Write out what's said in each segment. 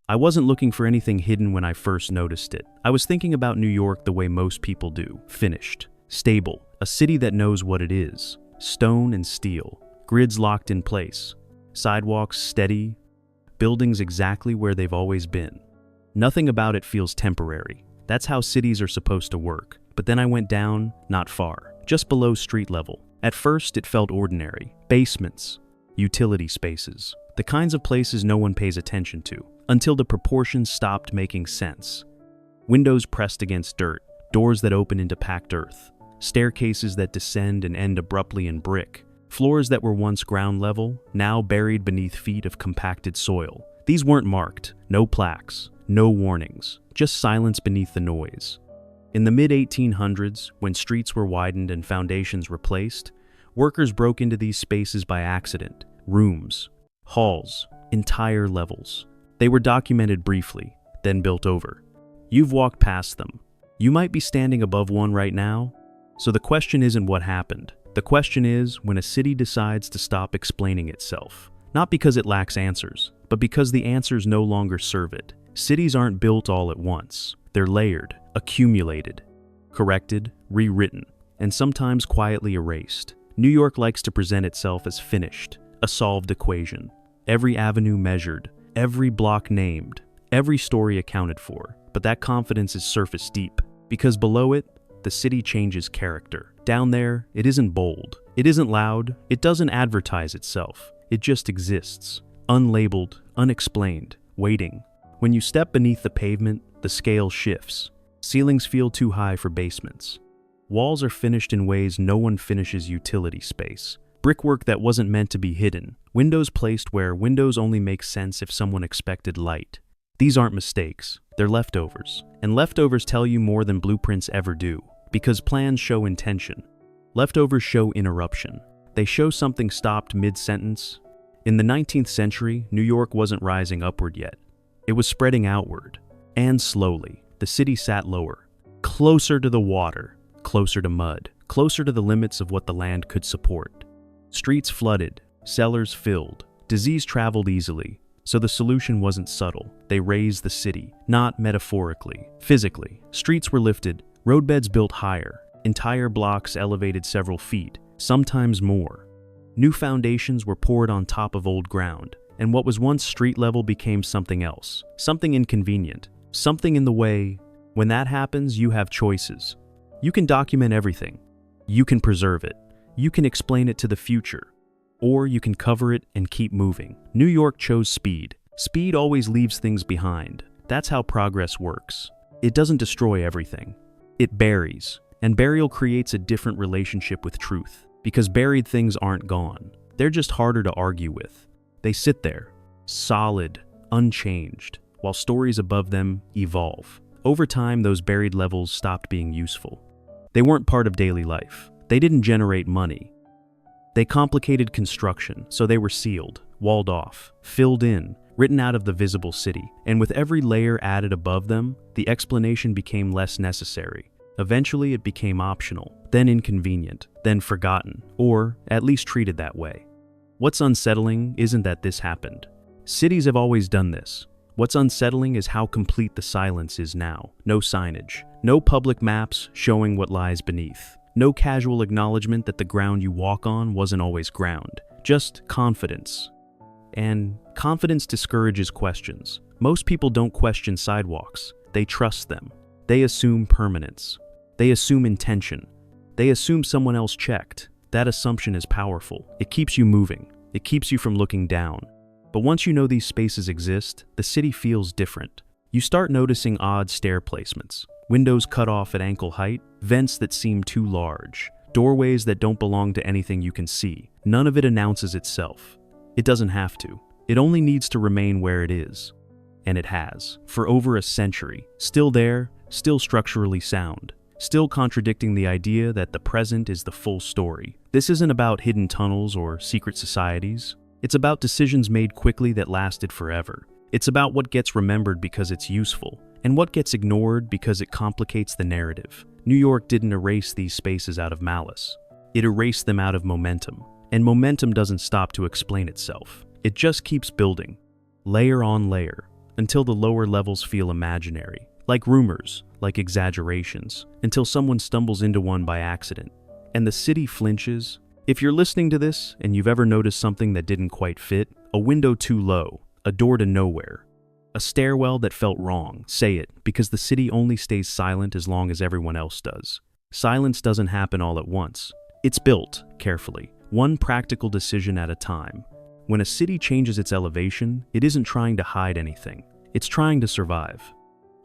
I wasn't looking for anything hidden when I first noticed it. I was thinking about New York the way most people do. Finished. Stable. A city that knows what it is. Stone and steel. Grids locked in place. Sidewalks steady. Buildings exactly where they've always been. Nothing about it feels temporary. That's how cities are supposed to work. But then I went down, not far, just below street level. At first, it felt ordinary. Basements. Utility spaces. The kinds of places no one pays attention to, until the proportions stopped making sense. Windows pressed against dirt, doors that open into packed earth, staircases that descend and end abruptly in brick, floors that were once ground level, now buried beneath feet of compacted soil. These weren't marked, no plaques, no warnings, just silence beneath the noise. In the mid-1800s, when streets were widened and foundations replaced, workers broke into these spaces by accident. Rooms, halls, entire levels. They were documented briefly, then built over. You've walked past them. You might be standing above one right now. So the question isn't what happened. The question is when a city decides to stop explaining itself. Not because it lacks answers, but because the answers no longer serve it. Cities aren't built all at once. They're layered, accumulated, corrected, rewritten, and sometimes quietly erased. New York likes to present itself as finished, a solved equation. Every avenue measured, every block named, every story accounted for. But that confidence is surface deep, because below it, the city changes character. Down there, it isn't bold, it isn't loud, it doesn't advertise itself. It just exists, unlabeled, unexplained, waiting. When you step beneath the pavement, the scale shifts. Ceilings feel too high for basements. Walls are finished in ways no one finishes utility space. Brickwork that wasn't meant to be hidden. Windows placed where windows only make sense if someone expected light. These aren't mistakes, they're leftovers. And leftovers tell you more than blueprints ever do, because plans show intention. Leftovers show interruption. They show something stopped mid-sentence. In the 19th century, New York wasn't rising upward yet. It was spreading outward. And slowly, the city sat lower, closer to the water, closer to mud, closer to the limits of what the land could support. Streets flooded, cellars filled, disease traveled easily. So the solution wasn't subtle. They raised the city, not metaphorically, physically. Streets were lifted, roadbeds built higher, entire blocks elevated several feet, sometimes more. New foundations were poured on top of old ground, and what was once street level became something else, something inconvenient, something in the way. When that happens, you have choices. You can document everything. You can preserve it. You can explain it to the future. Or you can cover it and keep moving. New York chose speed. Speed always leaves things behind. That's how progress works. It doesn't destroy everything. It buries. And burial creates a different relationship with truth. Because buried things aren't gone. They're just harder to argue with. They sit there, solid, unchanged, while stories above them evolve. Over time, those buried levels stopped being useful. They weren't part of daily life. They didn't generate money. They complicated construction, so they were sealed, walled off, filled in, written out of the visible city. And with every layer added above them, the explanation became less necessary. Eventually, it became optional, then inconvenient, then forgotten, or at least treated that way. What's unsettling isn't that this happened. Cities have always done this. What's unsettling is how complete the silence is now. No signage, no public maps showing what lies beneath. No casual acknowledgement that the ground you walk on wasn't always ground, just confidence. And confidence discourages questions. Most people don't question sidewalks. They trust them. They assume permanence. They assume intention. They assume someone else checked. That assumption is powerful. It keeps you moving. It keeps you from looking down. But once you know these spaces exist, the city feels different. You start noticing odd stair placements. Windows cut off at ankle height, vents that seem too large, doorways that don't belong to anything you can see. None of it announces itself. It doesn't have to. It only needs to remain where it is. And it has, for over a century. Still there, still structurally sound, still contradicting the idea that the present is the full story. This isn't about hidden tunnels or secret societies. It's about decisions made quickly that lasted forever. It's about what gets remembered because it's useful, and what gets ignored because it complicates the narrative. New York didn't erase these spaces out of malice. It erased them out of momentum. And momentum doesn't stop to explain itself. It just keeps building, layer on layer, until the lower levels feel imaginary, like rumors, like exaggerations, until someone stumbles into one by accident. And the city flinches. If you're listening to this and you've ever noticed something that didn't quite fit, a window too low, a door to nowhere, a stairwell that felt wrong, say it, because the city only stays silent as long as everyone else does. Silence doesn't happen all at once. It's built carefully, one practical decision at a time. When a city changes its elevation, it isn't trying to hide anything. It's trying to survive.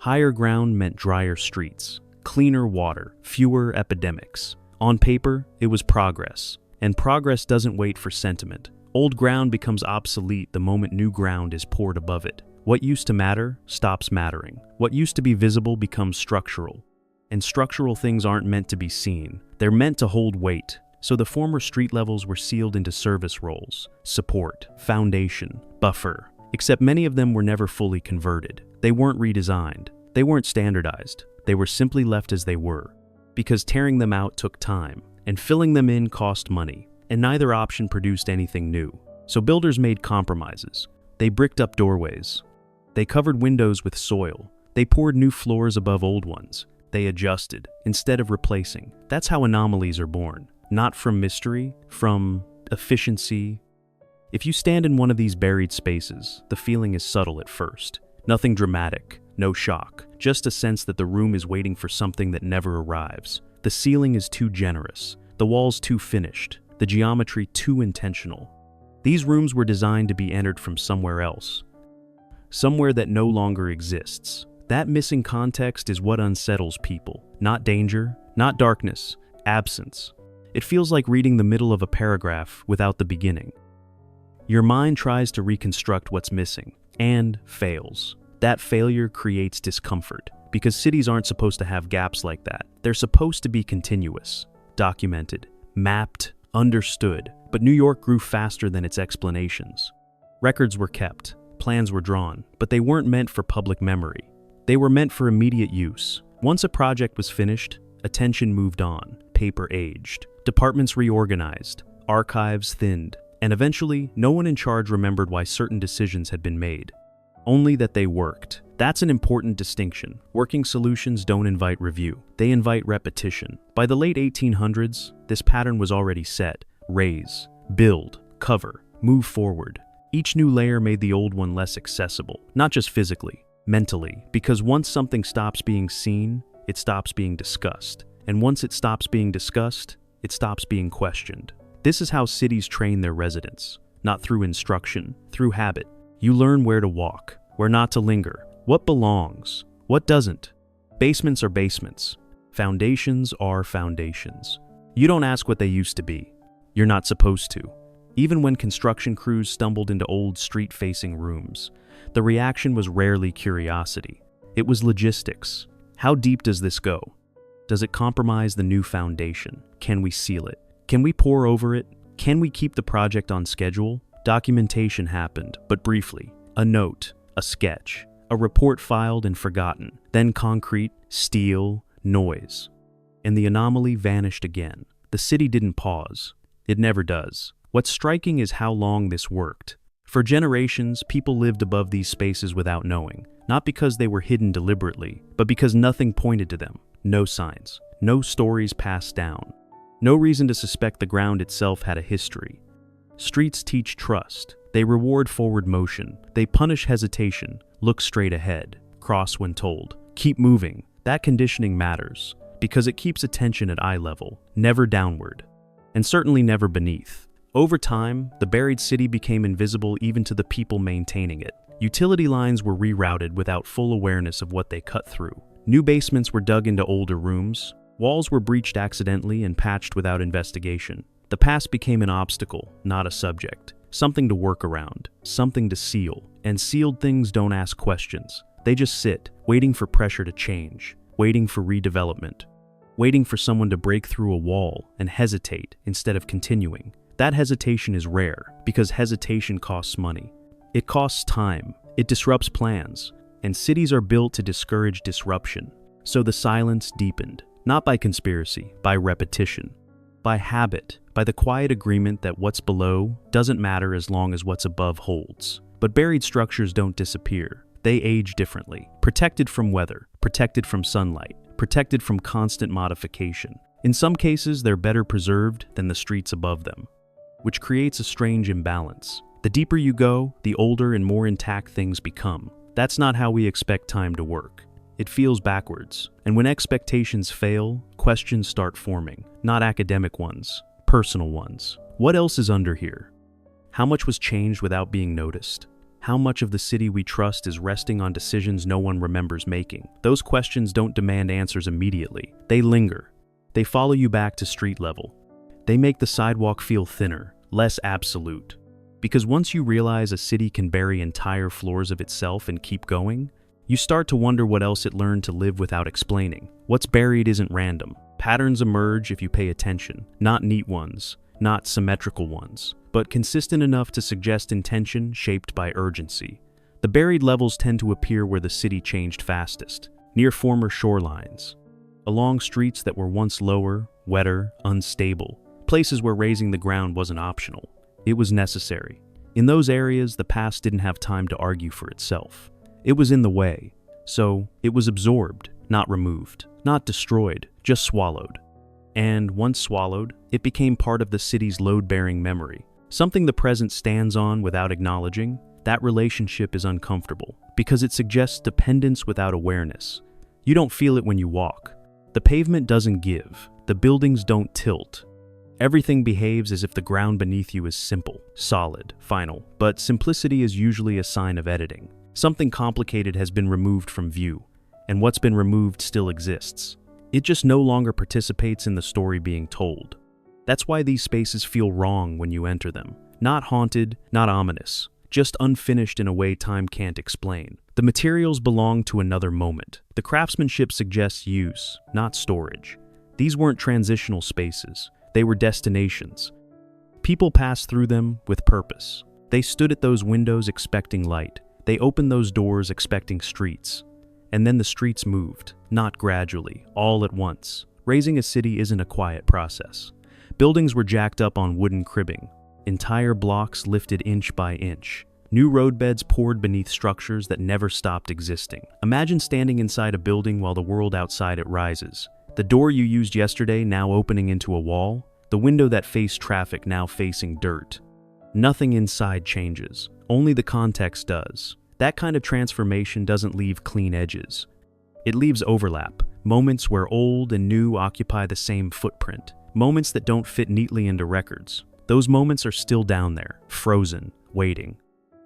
Higher ground meant drier streets, cleaner water, fewer epidemics. On paper, it was progress. And progress doesn't wait for sentiment. Old ground becomes obsolete the moment new ground is poured above it. What used to matter stops mattering. What used to be visible becomes structural. And structural things aren't meant to be seen. They're meant to hold weight. So the former street levels were sealed into service roles, support, foundation, buffer. Except many of them were never fully converted. They weren't redesigned. They weren't standardized. They were simply left as they were. Because tearing them out took time, and filling them in cost money, and neither option produced anything new. So builders made compromises. They bricked up doorways. They covered windows with soil. They poured new floors above old ones. They adjusted, instead of replacing. That's how anomalies are born. Not from mystery, from efficiency. If you stand in one of these buried spaces, the feeling is subtle at first. Nothing dramatic, no shock, just a sense that the room is waiting for something that never arrives. The ceiling is too generous, the walls too finished, the geometry too intentional. These rooms were designed to be entered from somewhere else, somewhere that no longer exists. That missing context is what unsettles people. Not danger, not darkness, absence. It feels like reading the middle of a paragraph without the beginning. Your mind tries to reconstruct what's missing, and fails. That failure creates discomfort, because cities aren't supposed to have gaps like that. They're supposed to be continuous, documented, mapped, understood. But New York grew faster than its explanations. Records were kept, plans were drawn, but they weren't meant for public memory. They were meant for immediate use. Once a project was finished, attention moved on, paper aged, departments reorganized, archives thinned, and eventually, no one in charge remembered why certain decisions had been made. Only that they worked. That's an important distinction. Working solutions don't invite review. They invite repetition. By the late 1800s, this pattern was already set. Raise, build, cover, move forward. Each new layer made the old one less accessible, not just physically, mentally, because once something stops being seen, it stops being discussed. And once it stops being discussed, it stops being questioned. This is how cities train their residents, not through instruction, through habit. You learn where to walk, where not to linger, what belongs, what doesn't. Basements are basements. Foundations are foundations. You don't ask what they used to be. You're not supposed to. Even when construction crews stumbled into old street-facing rooms, the reaction was rarely curiosity. It was logistics. How deep does this go? Does it compromise the new foundation? Can we seal it? Can we pour over it? Can we keep the project on schedule? Documentation happened, but briefly. A note, a sketch, a report filed and forgotten, then concrete, steel, noise. And the anomaly vanished again. The city didn't pause. It never does. What's striking is how long this worked. For generations, people lived above these spaces without knowing, not because they were hidden deliberately, but because nothing pointed to them. No signs, no stories passed down, no reason to suspect the ground itself had a history. Streets teach trust. They reward forward motion. They punish hesitation. Look straight ahead. Cross when told. Keep moving. That conditioning matters, because it keeps attention at eye level, never downward, and certainly never beneath. Over time, the buried city became invisible even to the people maintaining it. Utility lines were rerouted without full awareness of what they cut through. New basements were dug into older rooms. Walls were breached accidentally and patched without investigation. The past became an obstacle, not a subject. Something to work around, something to seal. And sealed things don't ask questions. They just sit, waiting for pressure to change, waiting for redevelopment, waiting for someone to break through a wall and hesitate instead of continuing. That hesitation is rare, because hesitation costs money. It costs time, it disrupts plans, and cities are built to discourage disruption. So the silence deepened, not by conspiracy, by repetition, by habit, by the quiet agreement that what's below doesn't matter as long as what's above holds. But buried structures don't disappear. They age differently, protected from weather, protected from sunlight, protected from constant modification. In some cases, they're better preserved than the streets above them, which creates a strange imbalance. The deeper you go, the older and more intact things become. That's not how we expect time to work. It feels backwards. And when expectations fail, questions start forming. Not academic ones, personal ones. What else is under here? How much was changed without being noticed? How much of the city we trust is resting on decisions no one remembers making? Those questions don't demand answers immediately. They linger. They follow you back to street level. They make the sidewalk feel thinner, less absolute. Because once you realize a city can bury entire floors of itself and keep going, you start to wonder what else it learned to live without explaining. What's buried isn't random. Patterns emerge if you pay attention. Not neat ones, not symmetrical ones, but consistent enough to suggest intention shaped by urgency. The buried levels tend to appear where the city changed fastest, near former shorelines, along streets that were once lower, wetter, unstable, places where raising the ground wasn't optional. It was necessary. In those areas, the past didn't have time to argue for itself. It was in the way, so it was absorbed, not removed, not destroyed, just swallowed. And once swallowed, it became part of the city's load-bearing memory. Something the present stands on without acknowledging. That relationship is uncomfortable, because it suggests dependence without awareness. You don't feel it when you walk. The pavement doesn't give. The buildings don't tilt. Everything behaves as if the ground beneath you is simple, solid, final. But simplicity is usually a sign of editing. Something complicated has been removed from view, and what's been removed still exists. It just no longer participates in the story being told. That's why these spaces feel wrong when you enter them. Not haunted, not ominous, just unfinished in a way time can't explain. The materials belong to another moment. The craftsmanship suggests use, not storage. These weren't transitional spaces. They were destinations. People passed through them with purpose. They stood at those windows expecting light. They opened those doors expecting streets. And then the streets moved, not gradually, all at once. Raising a city isn't a quiet process. Buildings were jacked up on wooden cribbing. Entire blocks lifted inch by inch. New roadbeds poured beneath structures that never stopped existing. Imagine standing inside a building while the world outside it rises. The door you used yesterday now opening into a wall, the window that faced traffic now facing dirt. Nothing inside changes, only the context does. That kind of transformation doesn't leave clean edges. It leaves overlap, moments where old and new occupy the same footprint, moments that don't fit neatly into records. Those moments are still down there, frozen, waiting.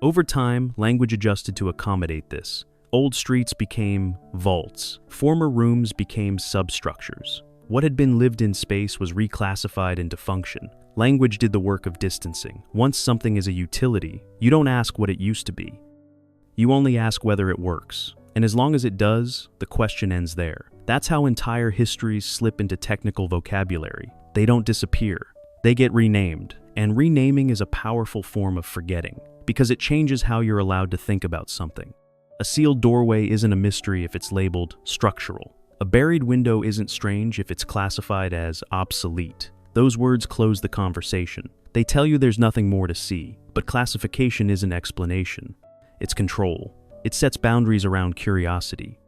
Over time, language adjusted to accommodate this. Old streets became vaults. Former rooms became substructures. What had been lived in space was reclassified into function. Language did the work of distancing. Once something is a utility, you don't ask what it used to be. You only ask whether it works. And as long as it does, the question ends there. That's how entire histories slip into technical vocabulary. They don't disappear. They get renamed. And renaming is a powerful form of forgetting, because it changes how you're allowed to think about something. A sealed doorway isn't a mystery if it's labeled structural. A buried window isn't strange if it's classified as obsolete. Those words close the conversation. They tell you there's nothing more to see, but classification isn't explanation. It's control. It sets boundaries around curiosity.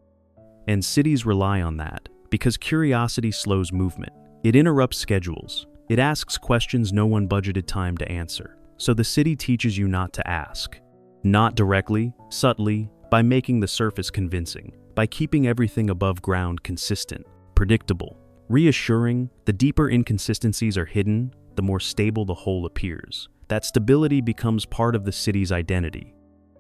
And cities rely on that, because curiosity slows movement. It interrupts schedules. It asks questions no one budgeted time to answer. So the city teaches you not to ask. Not directly, subtly, by making the surface convincing, by keeping everything above ground consistent, predictable, reassuring. The deeper inconsistencies are hidden, the more stable the whole appears. That stability becomes part of the city's identity.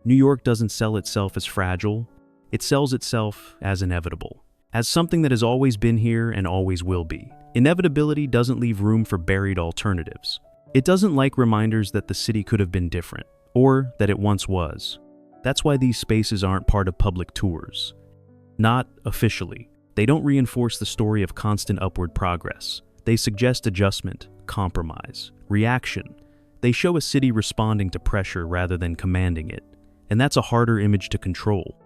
New York doesn't sell itself as fragile. It sells itself as inevitable, as something that has always been here and always will be. Inevitability doesn't leave room for buried alternatives. It doesn't like reminders that the city could have been different, or that it once was. That's why these spaces aren't part of public tours. Not officially. They don't reinforce the story of constant upward progress. They suggest adjustment, compromise, reaction. They show a city responding to pressure rather than commanding it. And that's a harder image to control.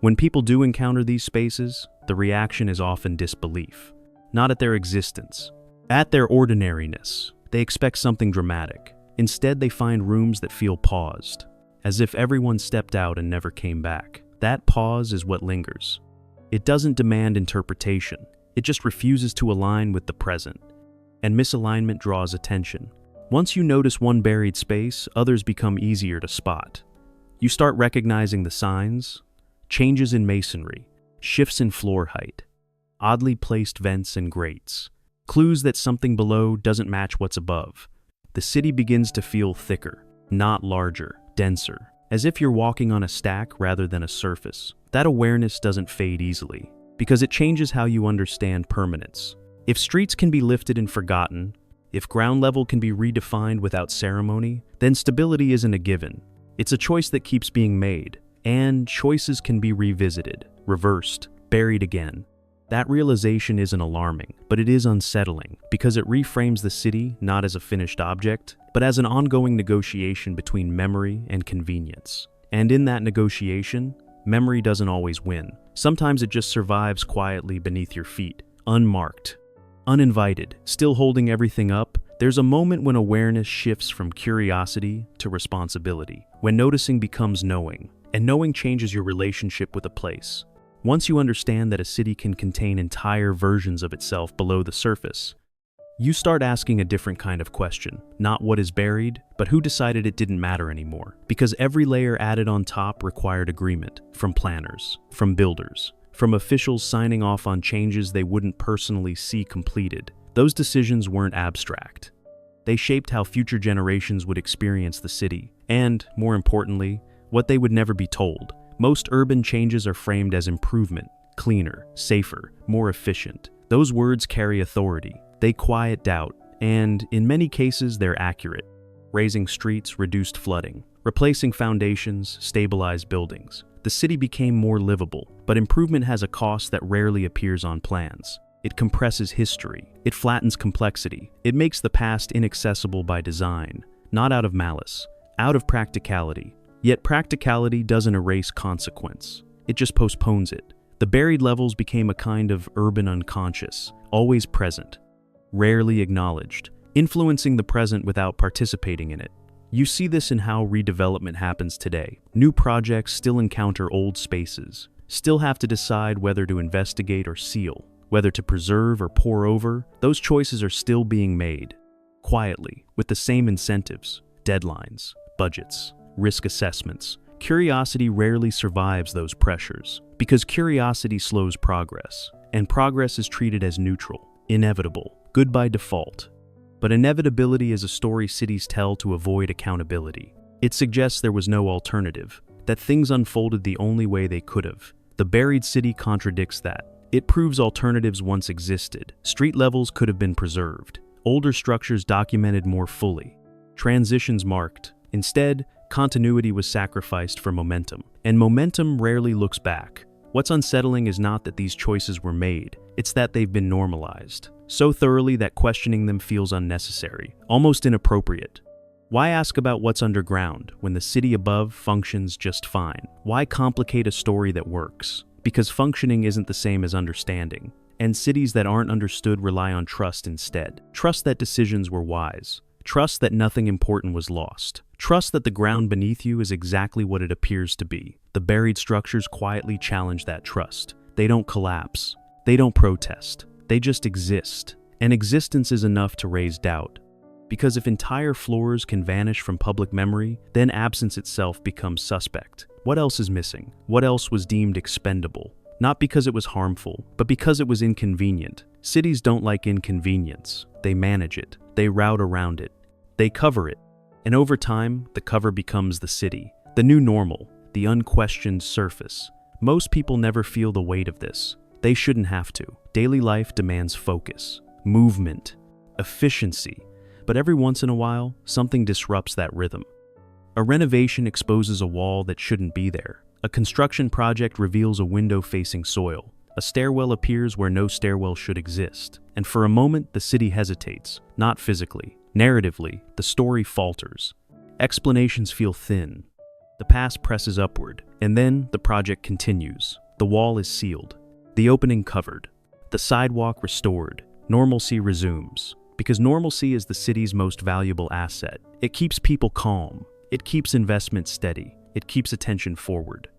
When people do encounter these spaces, the reaction is often disbelief. Not at their existence, at their ordinariness. They expect something dramatic. Instead, they find rooms that feel paused, as if everyone stepped out and never came back. That pause is what lingers. It doesn't demand interpretation. It just refuses to align with the present. And misalignment draws attention. Once you notice one buried space, others become easier to spot. You start recognizing the signs: changes in masonry, shifts in floor height, oddly placed vents and grates, clues that something below doesn't match what's above. The city begins to feel thicker, not larger, denser, as if you're walking on a stack rather than a surface. That awareness doesn't fade easily, because it changes how you understand permanence. If streets can be lifted and forgotten, if ground level can be redefined without ceremony, then stability isn't a given. It's a choice that keeps being made, and choices can be revisited, reversed, buried again. That realization isn't alarming, but it is unsettling, because it reframes the city not as a finished object, but as an ongoing negotiation between memory and convenience. And in that negotiation, memory doesn't always win. Sometimes it just survives quietly beneath your feet, unmarked, uninvited, still holding everything up. There's a moment when awareness shifts from curiosity to responsibility, when noticing becomes knowing, and knowing changes your relationship with a place. Once you understand that a city can contain entire versions of itself below the surface, you start asking a different kind of question. Not what is buried, but who decided it didn't matter anymore. Because every layer added on top required agreement, from planners, from builders, from officials signing off on changes they wouldn't personally see completed. Those decisions weren't abstract. They shaped how future generations would experience the city, and, more importantly, what they would never be told. Most urban changes are framed as improvement, cleaner, safer, more efficient. Those words carry authority. They quiet doubt, and, in many cases, they're accurate. Raising streets reduced flooding. Replacing foundations stabilized buildings. The city became more livable, but improvement has a cost that rarely appears on plans. It compresses history. It flattens complexity. It makes the past inaccessible by design, not out of malice, out of practicality. Yet practicality doesn't erase consequence. It just postpones it. The buried levels became a kind of urban unconscious, always present, rarely acknowledged, influencing the present without participating in it. You see this in how redevelopment happens today. New projects still encounter old spaces, still have to decide whether to investigate or seal, whether to preserve or pour over. Those choices are still being made, quietly, with the same incentives, deadlines, budgets, risk assessments. Curiosity rarely survives those pressures, because curiosity slows progress, and progress is treated as neutral, inevitable, good by default. But inevitability is a story cities tell to avoid accountability. It suggests there was no alternative, that things unfolded the only way they could have. The buried city contradicts that. It proves alternatives once existed. Street levels could have been preserved, older structures documented more fully, transitions marked. Instead, continuity was sacrificed for momentum, and momentum rarely looks back. What's unsettling is not that these choices were made, it's that they've been normalized, so thoroughly that questioning them feels unnecessary, almost inappropriate. Why ask about what's underground when the city above functions just fine? Why complicate a story that works? Because functioning isn't the same as understanding, and cities that aren't understood rely on trust instead. Trust that decisions were wise. Trust that nothing important was lost. Trust that the ground beneath you is exactly what it appears to be. The buried structures quietly challenge that trust. They don't collapse. They don't protest. They just exist. And existence is enough to raise doubt. Because if entire floors can vanish from public memory, then absence itself becomes suspect. What else is missing? What else was deemed expendable? Not because it was harmful, but because it was inconvenient. Cities don't like inconvenience. They manage it. They route around it. They cover it. And over time, the cover becomes the city, the new normal, the unquestioned surface. Most people never feel the weight of this. They shouldn't have to. Daily life demands focus, movement, efficiency. But every once in a while, something disrupts that rhythm. A renovation exposes a wall that shouldn't be there. A construction project reveals a window facing soil. A stairwell appears where no stairwell should exist. And for a moment, the city hesitates, not physically. Narratively, the story falters. Explanations feel thin. The past presses upward, and then the project continues. The wall is sealed, the opening covered, the sidewalk restored. Normalcy resumes. Because normalcy is the city's most valuable asset. It keeps people calm. It keeps investment steady. It keeps attention forward.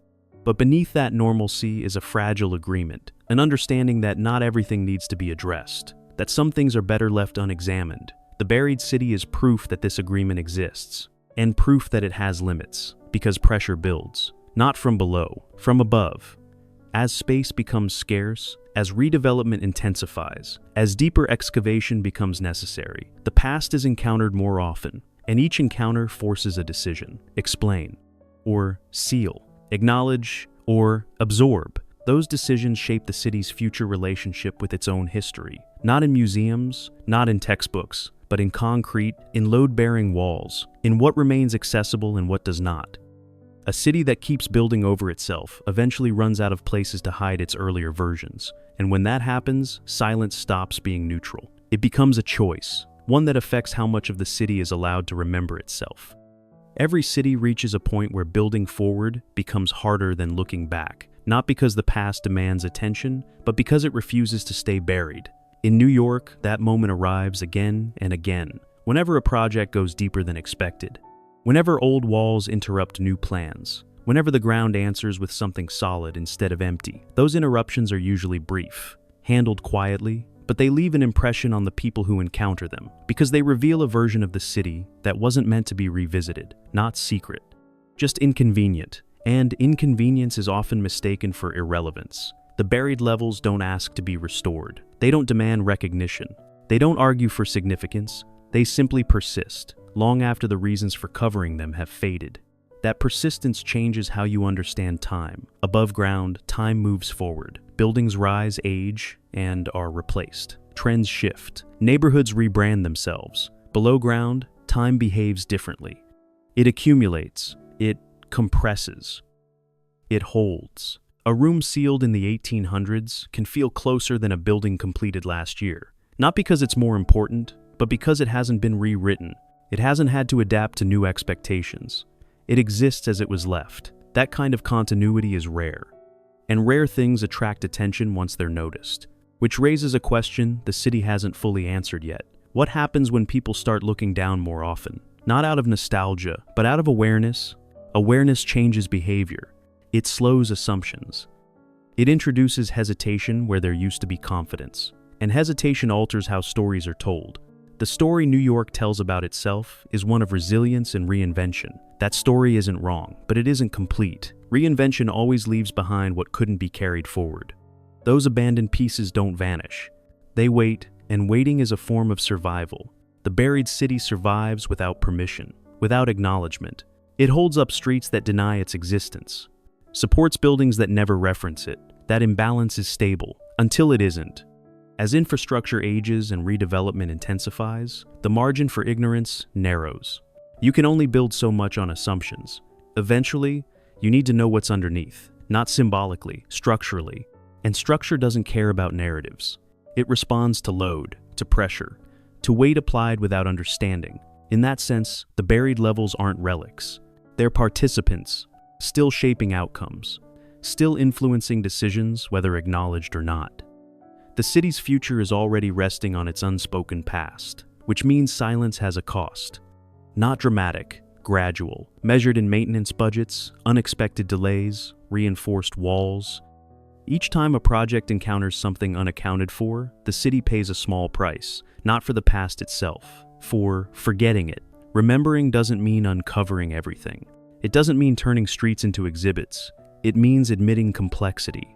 But beneath that normalcy is a fragile agreement, an understanding that not everything needs to be addressed, that some things are better left unexamined. The buried city is proof that this agreement exists, and proof that it has limits, because pressure builds, not from below, from above. As space becomes scarce, as redevelopment intensifies, as deeper excavation becomes necessary, the past is encountered more often, and each encounter forces a decision: explain, or seal, acknowledge, or absorb. Those decisions shape the city's future relationship with its own history, not in museums, not in textbooks, but in concrete, in load-bearing walls, in what remains accessible and what does not. A city that keeps building over itself eventually runs out of places to hide its earlier versions, and when that happens, silence stops being neutral. It becomes a choice, one that affects how much of the city is allowed to remember itself. Every city reaches a point where building forward becomes harder than looking back, not because the past demands attention, but because it refuses to stay buried. In New York, that moment arrives again and again, whenever a project goes deeper than expected. Whenever old walls interrupt new plans, whenever the ground answers with something solid instead of empty, those interruptions are usually brief, handled quietly, but they leave an impression on the people who encounter them, because they reveal a version of the city that wasn't meant to be revisited, not secret, just inconvenient. And inconvenience is often mistaken for irrelevance. The buried levels don't ask to be restored. They don't demand recognition. They don't argue for significance. They simply persist, long after the reasons for covering them have faded. That persistence changes how you understand time. Above ground, time moves forward. Buildings rise, age, and are replaced. Trends shift. Neighborhoods rebrand themselves. Below ground, time behaves differently. It accumulates. It compresses. It holds. A room sealed in the 1800s can feel closer than a building completed last year. Not because it's more important, but because it hasn't been rewritten. It hasn't had to adapt to new expectations. It exists as it was left. That kind of continuity is rare. And rare things attract attention once they're noticed. Which raises a question the city hasn't fully answered yet. What happens when people start looking down more often? Not out of nostalgia, but out of awareness. Awareness changes behavior. It slows assumptions. It introduces hesitation where there used to be confidence. And hesitation alters how stories are told. The story New York tells about itself is one of resilience and reinvention. That story isn't wrong, but it isn't complete. Reinvention always leaves behind what couldn't be carried forward. Those abandoned pieces don't vanish. They wait, and waiting is a form of survival. The buried city survives without permission, without acknowledgement. It holds up streets that deny its existence, supports buildings that never reference it. That imbalance is stable, until it isn't. As infrastructure ages and redevelopment intensifies, the margin for ignorance narrows. You can only build so much on assumptions. Eventually, you need to know what's underneath, not symbolically, structurally. And structure doesn't care about narratives. It responds to load, to pressure, to weight applied without understanding. In that sense, the buried levels aren't relics. They're participants, still shaping outcomes, still influencing decisions whether acknowledged or not. The city's future is already resting on its unspoken past, which means silence has a cost. Not dramatic, gradual, measured in maintenance budgets, unexpected delays, reinforced walls. Each time a project encounters something unaccounted for, the city pays a small price, not for the past itself, for forgetting it. Remembering doesn't mean uncovering everything. It doesn't mean turning streets into exhibits. It means admitting complexity.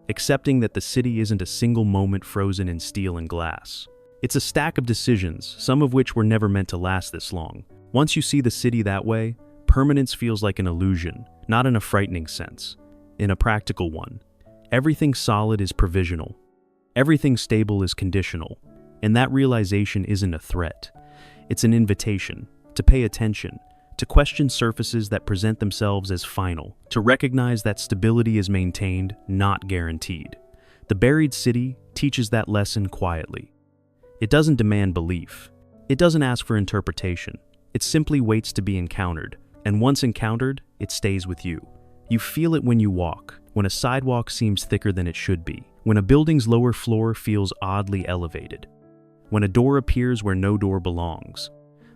Accepting that the city isn't a single moment frozen in steel and glass. It's a stack of decisions, some of which were never meant to last this long. Once you see the city that way, permanence feels like an illusion, not in a frightening sense, in a practical one. Everything solid is provisional. Everything stable is conditional. And that realization isn't a threat. It's an invitation to pay attention, to question surfaces that present themselves as final, to recognize that stability is maintained, not guaranteed. The buried city teaches that lesson quietly. It doesn't demand belief. It doesn't ask for interpretation. It simply waits to be encountered, and once encountered, it stays with you. You feel it when you walk, when a sidewalk seems thicker than it should be, when a building's lower floor feels oddly elevated, when a door appears where no door belongs.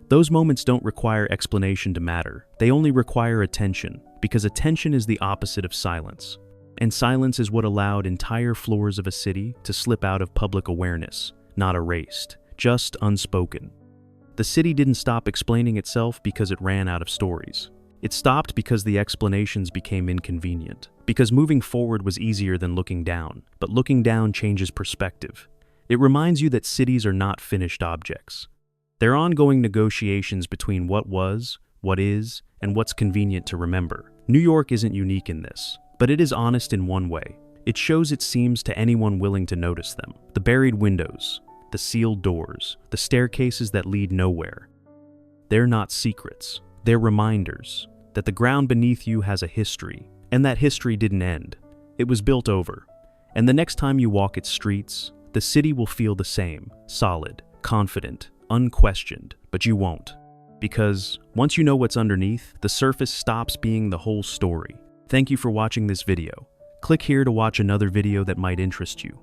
Those moments don't require explanation to matter. They only require attention, Because attention is the opposite of silence. And silence is what allowed entire floors of a city to slip out of public awareness, not erased, just unspoken. The city didn't stop explaining itself because it ran out of stories. It stopped because the explanations became inconvenient. Because moving forward was easier than looking down, but looking down changes perspective. It reminds you that cities are not finished objects. They're ongoing negotiations between what was, what is, and what's convenient to remember. New York isn't unique in this, but it is honest in one way. It shows its seams to anyone willing to notice them. The buried windows, the sealed doors, the staircases that lead nowhere. They're not secrets. They're reminders that the ground beneath you has a history, and that history didn't end. It was built over. And the next time you walk its streets, the city will feel the same, solid, confident, unquestioned, but you won't. Because once you know what's underneath, the surface stops being the whole story. Thank you for watching this video. Click here to watch another video that might interest you.